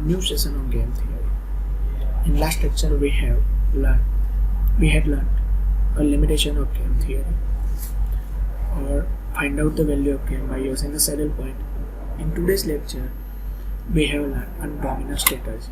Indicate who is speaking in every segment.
Speaker 1: new session on game theory. In last lecture we had learned a limitation of game theory, or find out the value of game by using the saddle point. In today's lecture we have learned a dominant strategy.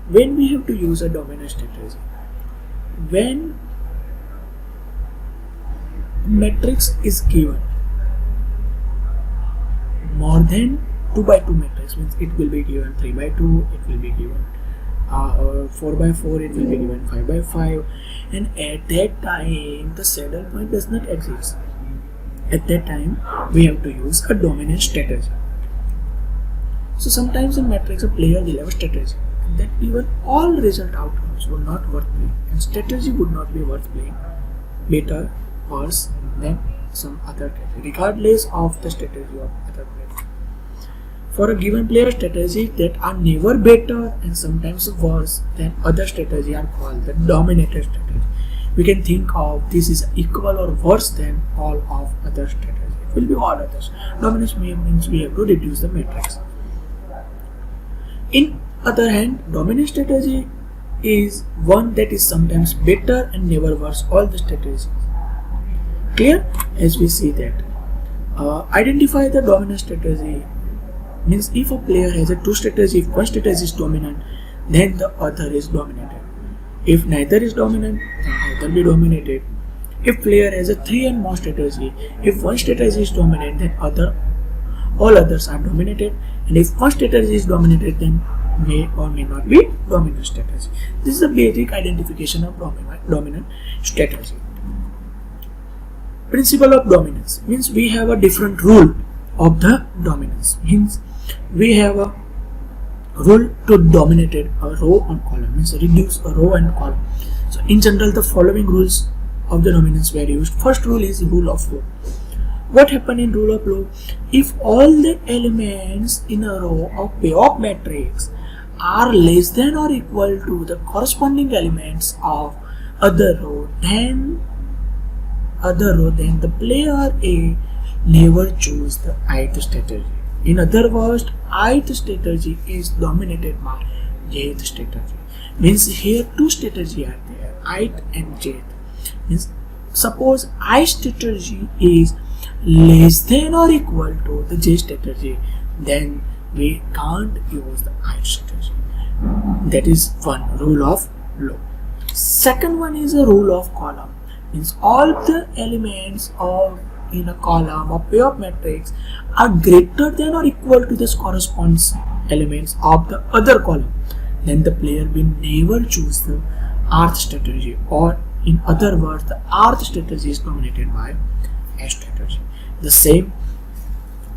Speaker 1: When we have to use a dominant strategy, when matrix is given more than 2 by 2 matrix, means it will be given 3 by 2, it will be given 4 by 4, it will be given 5 by 5, and at that time the saddle point does not exist. At that time we have to use a dominant strategy. So sometimes in matrix a player will have a strategy, and that even all result outcomes were not worth playing, and strategy would not be worth playing, better, worse than some other strategy, regardless of the strategy of other players. For a given player, strategies that are never better and sometimes worse than other strategy are called the dominated strategy. We can think of this is equal or worse than all of other strategies. It will be all others. Dominance means we have to reduce the matrix. In other hand, dominant strategy is one that is sometimes better and never worse all the strategies. Clear? As we see that identify the dominant strategy means if a player has a two strategy, if one strategy is dominant, then the other is dominated. If neither is dominant, then neither be dominated. If player has a 3 and more strategy, if one strategy is dominant, then all others are dominated, and if one strategy is dominated, then may or may not be dominant strategy. This is a basic identification of dominant strategy. Principle of dominance means we have a different rule of the dominance, means we have a rule to dominate a row or column, means reduce a row and column. So in general the following rules of the dominance were used. First rule is rule of law. What happened in rule of law? If all the elements in a row of payoff matrix are less than or equal to the corresponding elements of other row, then the player A never choose the ith strategy. In other words, ith strategy is dominated by jth strategy. Means here two strategies are there, ith and jth. Means suppose ith strategy is less than or equal to the j strategy, then we can't use the ith strategy. That is one rule of law. Second one is a rule of column. Means all the elements in a column or payoff matrix are greater than or equal to the corresponds elements of the other column, then the player will never choose the rth strategy, or in other words the rth strategy is dominated by a strategy. The same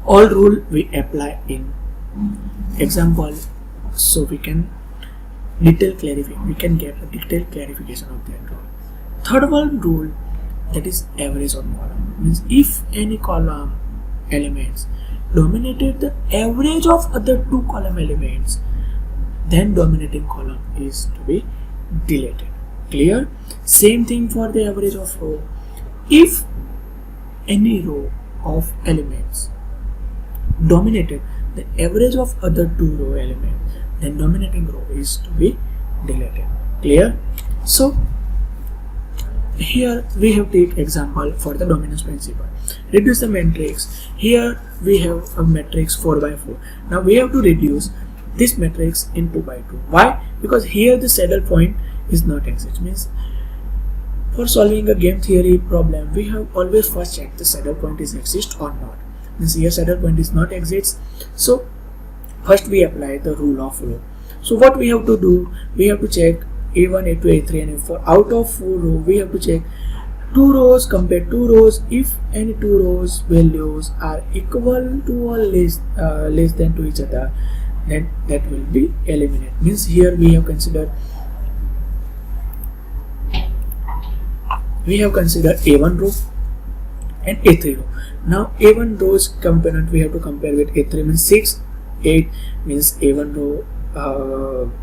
Speaker 1: all rule we apply in example, so we can get a detailed clarification of that rule. Third one rule, that is average of column, means if any column elements dominated the average of other two column elements, then dominating column is to be deleted. Clear? Same thing for the average of row. If any row of elements dominated the average of other two row elements, then dominating row is to be deleted. Clear? So here we have take example for the dominance principle. Reduce the matrix. Here we have a matrix 4 by 4. Now we have to reduce this matrix in 2 by 2. Why? Because here the saddle point is not exist. Means for solving a game theory problem, we have always first check the saddle point is exist or not. Means here saddle point is not exist. So first we apply the rule of law. So what we have to do? We have to check A1, A2, A3 and A4. Out of 4 rows, we have to check 2 rows, compare 2 rows. If any 2 rows values are equal to or less than to each other, then that will be eliminated. Means here we have considered A1 row and A3 row. Now A1 rows component we have to compare with A3, means 6, 8, means A1 row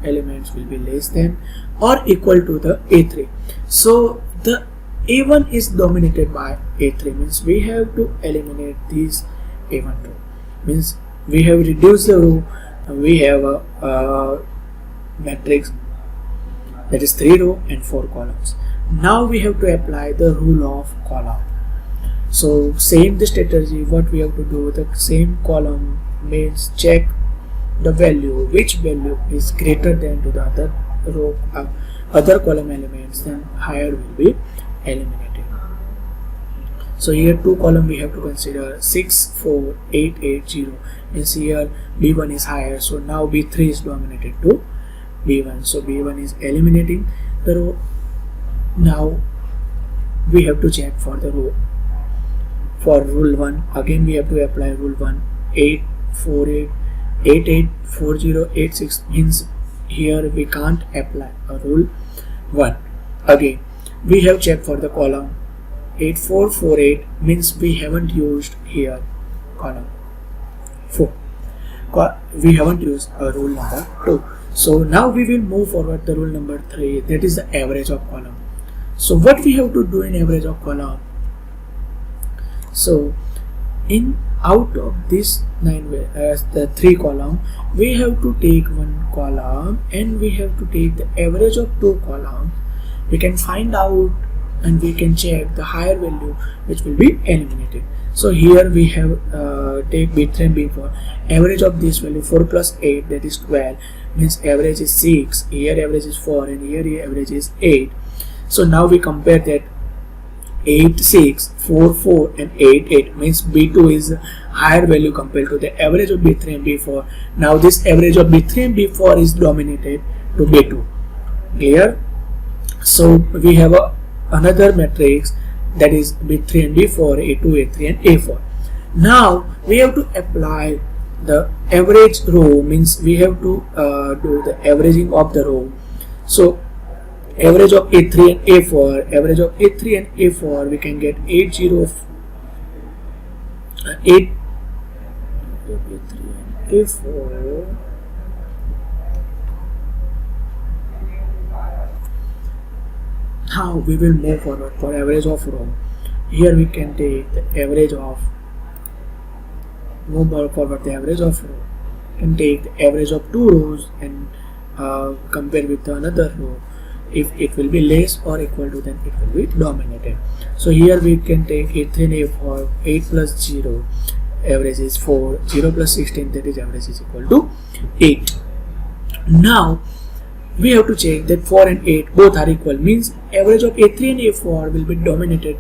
Speaker 1: elements will be less than or equal to the A3. So the A1 is dominated by A3, means we have to eliminate these A1 row. Means we have reduced the row we have a matrix that is 3 rows and 4 columns. Now we have to apply the rule of column. So same the strategy, what we have to do, the same column means check the value, which value is greater than to the other row, other column elements, then higher will be eliminated. So here two column we have to consider 6, 4, 8, 8, 0. Means here B1 is higher, so now B3 is dominated to B1. So B1 is eliminating the row. Now we have to check for the row. For rule 1, again we have to apply rule 1. 8, 4, 8, 8, 8, 4, 0, 8, 6 means here we can't apply a rule 1. Again we have checked for the column 8, 4, 4, 8 means we haven't used here column 4. We haven't used a rule number 2. So now we will move forward the rule number 3, that is the average of column. So what we have to do in average of column? So in out of this 3 column, we have to take one column and we have to take the average of 2 columns. We can find out and we can check the higher value which will be eliminated. So here we have take B3 and B4. Average of this value 4 plus 8, that is 12, means average is 6. Here average is 4 and here average is 8. So now we compare that 8, 6, 4, 4 and 8, 8 means B2 is higher value compared to the average of B3 and B4. Now this average of B3 and B4 is dominated to B2. Clear? So we have another matrix that is B3 and B4, A2, A3 and A4. Now we have to apply the average row, means we have to do the averaging of the row. So average of A3 and A4, average of A3 and A4, we can get 8, 0, 8, A3 and A4. Now we will move forward for average of row. Here we can take the average of, move forward the average of row. Can take the average of 2 rows and compare with another row. If it will be less or equal to, then it will be dominated. So here we can take A3 and A4, 8 plus 0, average is 4, 0 plus 16, that is average is equal to 8. Now we have to check that 4 and 8 both are equal, means average of A3 and A4 will be dominated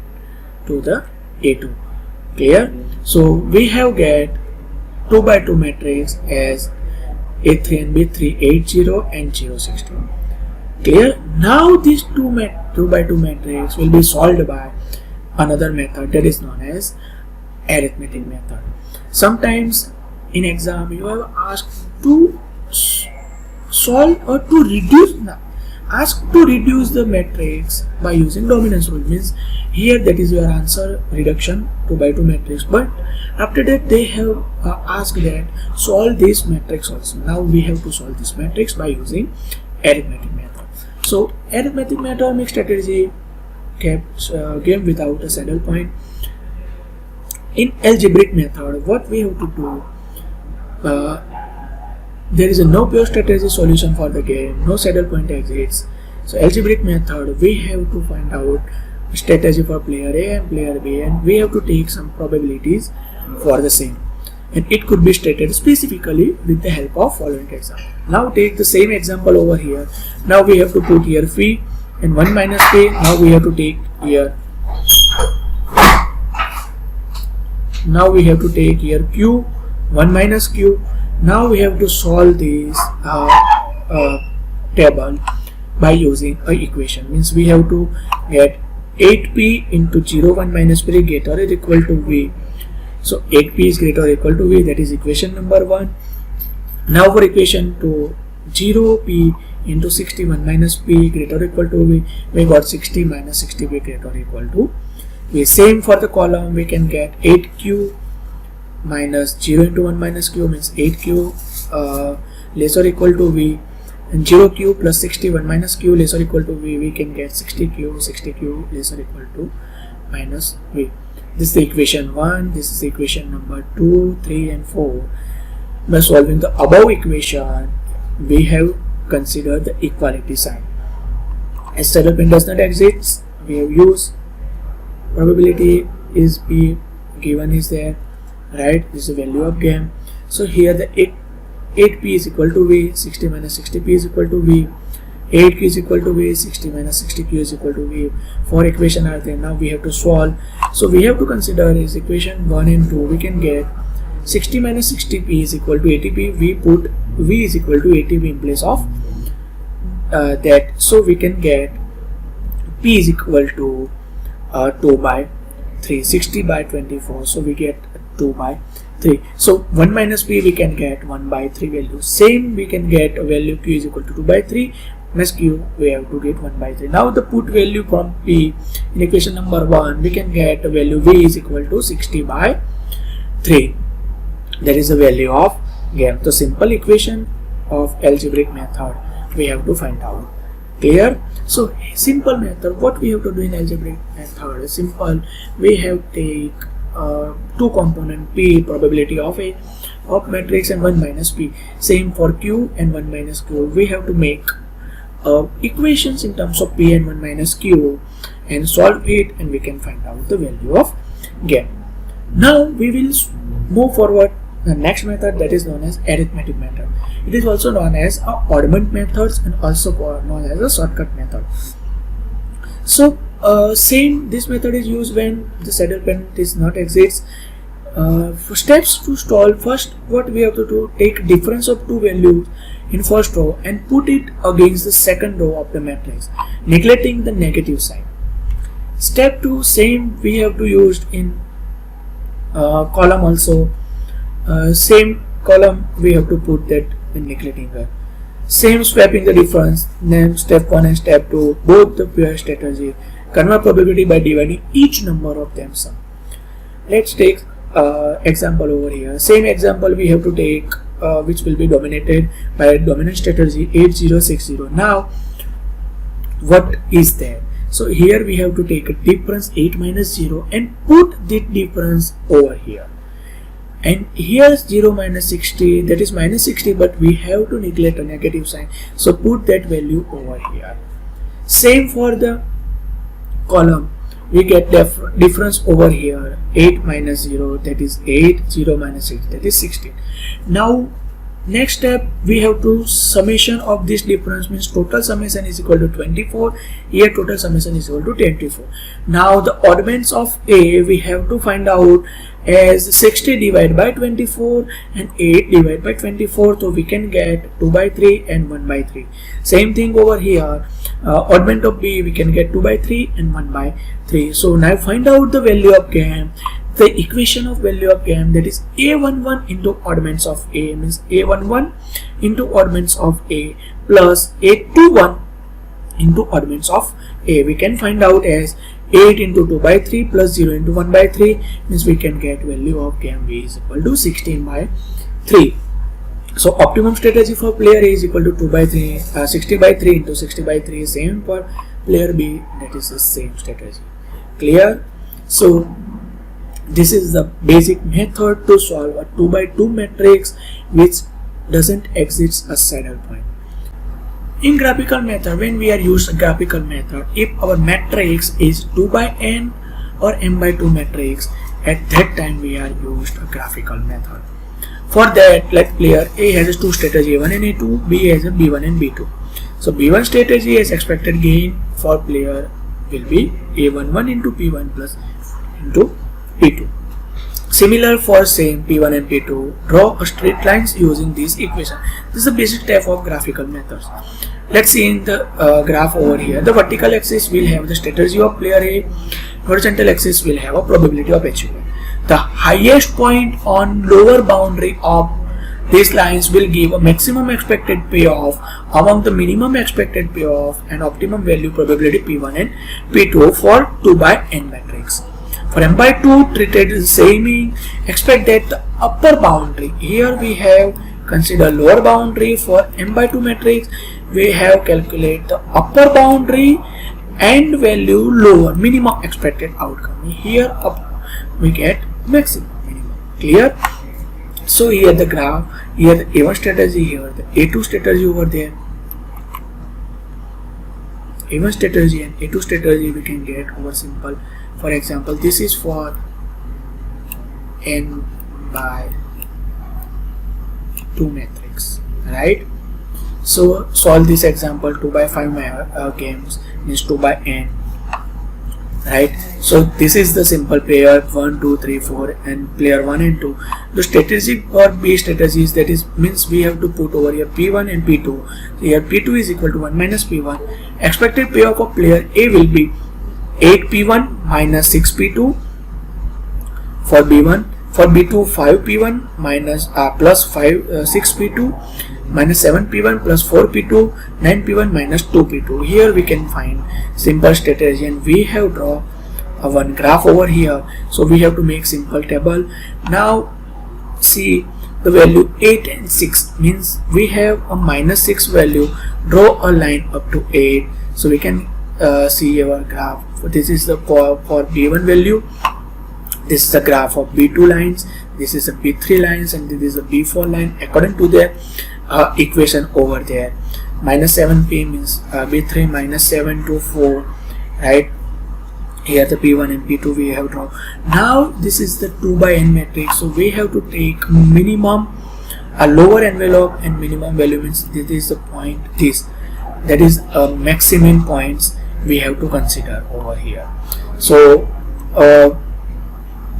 Speaker 1: to the A2. Clear? So we have get 2 by 2 matrix as A3 and B3, 8, 0 and 0, 16. Clear? Now these 2 by 2 matrix will be solved by another method that is known as arithmetic method. Sometimes in exam you have asked to solve or to reduce, to reduce the matrix by using dominance rule, means here that is your answer, reduction 2 by 2 matrix. But after that they have asked that solve this matrix also. Now we have to solve this matrix by using arithmetic method. So arithmetic method makes strategy game without a saddle point. In algebraic method, what we have to do, there is a no pure strategy solution for the game, no saddle point exists. So algebraic method, we have to find out strategy for player A and player B, and we have to take some probabilities for the same, and it could be stated specifically with the help of following example. Now take the same example over here. Now we have to put here phi and 1 minus k. Now we have to take here, now we have to take here q, 1 minus q. Now we have to solve this table by using a equation, means we have to get 8p into 0, 1 minus p greater or equal to v. So 8p is greater or equal to v, that is equation number 1. Now for equation 2, 0p into 61 minus p greater or equal to v, we got 60 minus 60p greater or equal to v. Same for the column, we can get 8q minus 0 into 1 minus q, means 8q less or equal to v, and 0q plus 61 minus q less or equal to v, we can get 60q less or equal to minus v. This is the equation 1, this is equation number 2, 3 and 4. By solving the above equation, we have considered the equality sign. As saddle pin does not exist, we have used probability is P, given is there, right? This is the value of game. So here the 8P is equal to V, 60 minus 60P is equal to V, 8Q is equal to V, 60 minus 60Q is equal to V. 4 equations are there. Now we have to solve. So we have to consider is equation 1 and 2. We can get 60 minus 60P is equal to 80P. We put V is equal to 80P in place of that. So we can get P is equal to 2 by 3, 60 by 24. So we get 2 by 3. So 1 minus P we can get 1 by 3 value. Same we can get a value Q is equal to 2 by 3. Minus Q we have to get 1 by 3. Now the put value from P in equation number 1, we can get a value V is equal to 60 by 3. That is the value of game. The simple equation of algebraic method we have to find out. Clear? So simple method, what we have to do in algebraic method is simple. We have take 2 component P, probability of A of matrix, and 1 minus P. Same for Q and 1 minus Q. We have to make equations in terms of P and 1 minus Q and solve it, and we can find out the value of game. Now we will move forward the next method, that is known as arithmetic method. It is also known as oddment methods and also known as a shortcut method. So same, this method is used when the saddle pen does not exist. For steps to solve, first what we have to do, take difference of two values in first row and put it against the second row of the matrix, neglecting the negative sign. Step 2, same we have to use in column also. Same column we have to put that in neglecting her. Same swapping the difference. Then step 1 and step 2, both the pure strategy. Convert probability by dividing each number of them sum. Let's take example over here. Same example we have to take which will be dominated by dominant strategy 8060. Now what is there? So here we have to take a difference 8 minus 0 and put the difference over here. And here 0 minus 60, that is minus 60, but we have to neglect a negative sign, so put that value over here. Same for the column, we get difference over here 8 minus 0, that is 8, 0 minus 6, that is 16. Now next step, we have to summation of this difference, means total summation is equal to 24. Here total summation is equal to 24. Now the oddments of A we have to find out as 60 divided by 24 and 8 divided by 24, so we can get 2 by 3 and 1 by 3. Same thing over here, oddment of B we can get 2 by 3 and 1 by 3. So now find out the value of game. The equation of value of game, that is A11 into oddments of A, means A11 into oddments of A plus A21 into oddments of A, we can find out as 8 into 2 by 3 plus 0 into 1 by 3, means we can get value of game V is equal to 16 by 3. So optimum strategy for player A is equal to 2 by 3, 60 by 3 into 60 by 3, same for player B, that is the same strategy. Clear? So this is the basic method to solve a 2 by 2 matrix which doesn't exist a saddle point. In graphical method, when we are used a graphical method, if our matrix is 2 by n or m by 2 matrix, at that time we are used a graphical method. For that, like player A has 2 strategy A1 and A2, B has a B1 and B2. So B1 strategy as expected gain for player will be A11 into P1 plus into P2. Similar for same P1 and P2, draw a straight lines using this equation. This is the basic type of graphical methods. Let's see in the graph over here. The vertical axis will have the strategy of player A, horizontal axis will have a probability of achievement. The highest point on lower boundary of these lines will give a maximum expected payoff among the minimum expected payoff and optimum value probability P1 and P2 for 2 by n matrix. For m by 2 treated the same, expect that the upper boundary, here we have consider lower boundary. For m by 2 matrix we have calculate the upper boundary and value lower minimum expected outcome. Here up we get maximum minimum. Clear? So here the graph, here the A1 strategy, here the A2 strategy over there. A1 strategy and A2 strategy we can get over simple. For example, this is for n by 2 matrix, right? So solve this example. 2 by 5 games means 2 by n, right? So this is the simple player 1, 2, 3, 4 and player 1 and 2. The strategy for B strategies, that is means we have to put over here P1 and P2. So here P2 is equal to 1 minus P1. Expected payoff of player A will be 8 P1 minus 6 P2 for B1. For B2, 5 P1 minus plus 6 P2 minus 7 P1 plus 4 P2, 9 P1 minus 2 P2. Here we can find simple strategy, and we have draw one graph over here. So we have to make simple table. Now see the value 8 and 6 means we have a minus 6 value. Draw a line up to 8. So we can see our graph. This is the for B1 value. This is the graph of B2 lines, this is the B3 lines, and this is the B4 line according to their equation over there. Minus 7P means B3 minus 7 to 4, right? Here the P1 and P2 we have drawn. Now this is the 2 by n matrix, so we have to take minimum, a lower envelope, and minimum value means this is the point, that is maximum points we have to consider over here. So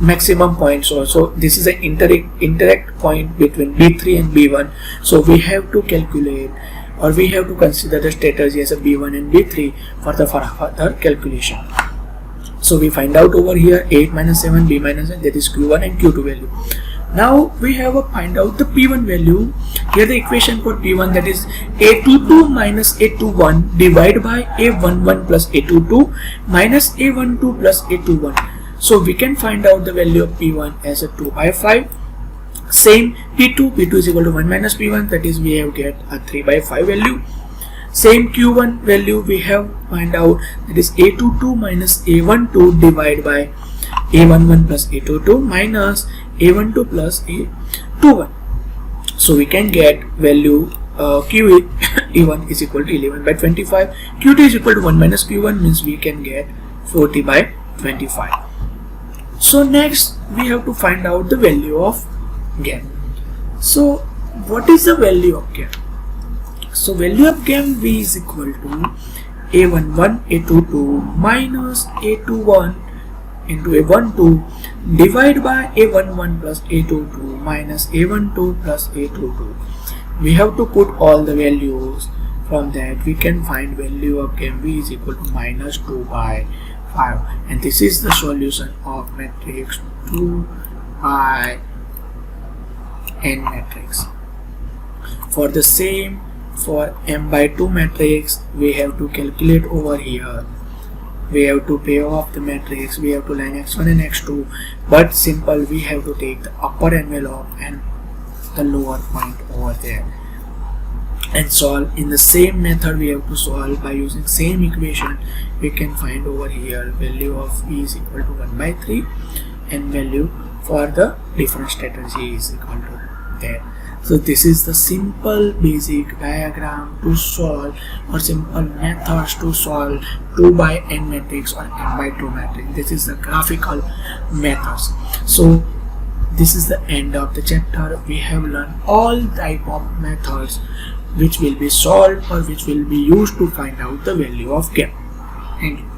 Speaker 1: maximum points also, this is an interact point between B3 and B1, so we have to calculate, or we have to consider the strategy as a B1 and B3 for the further calculation. So we find out over here 8 minus 7 B minus 1, that is Q1 and Q2 value. Now we have to find out the P1 value. Here the equation for P1, that is A22 minus A21 divided by A11 plus A22 minus A12 plus A21. So we can find out the value of P1 as a 2 by 5. Same P2 is equal to 1 minus P1, that is we have get a 3 by 5 value. Same Q1 value we have find out, that is A22 minus A12 divided by A11 plus A22 minus A12 plus A21. So we can get value Q1 is equal to 11 by 25. Q2 is equal to 1 minus Q1 means we can get 40 by 25. So next we have to find out the value of gain. So what is the value of gain? So value of gain V is equal to A11 A22 minus A21 into A12 divided by A11 plus A22 minus A12 plus A22. We have to put all the values. From that we can find value of gain V is equal to minus 2 by 5, and this is the solution of matrix 2 by n matrix. For the same, for m by 2 matrix, we have to calculate over here. We have to pay off the matrix, we have to line x1 and x2, but simple, we have to take the upper envelope and the lower point over there and solve. In the same method we have to solve by using same equation. We can find over here value of V is equal to 1 by 3 and value for the different strategy is equal to that. So this is the simple basic diagram to solve, or simple methods to solve 2 by n matrix or n by 2 matrix. This is the graphical methods. So this is the end of the chapter. We have learned all type of methods which will be solved or which will be used to find out the value of gain. Thank you.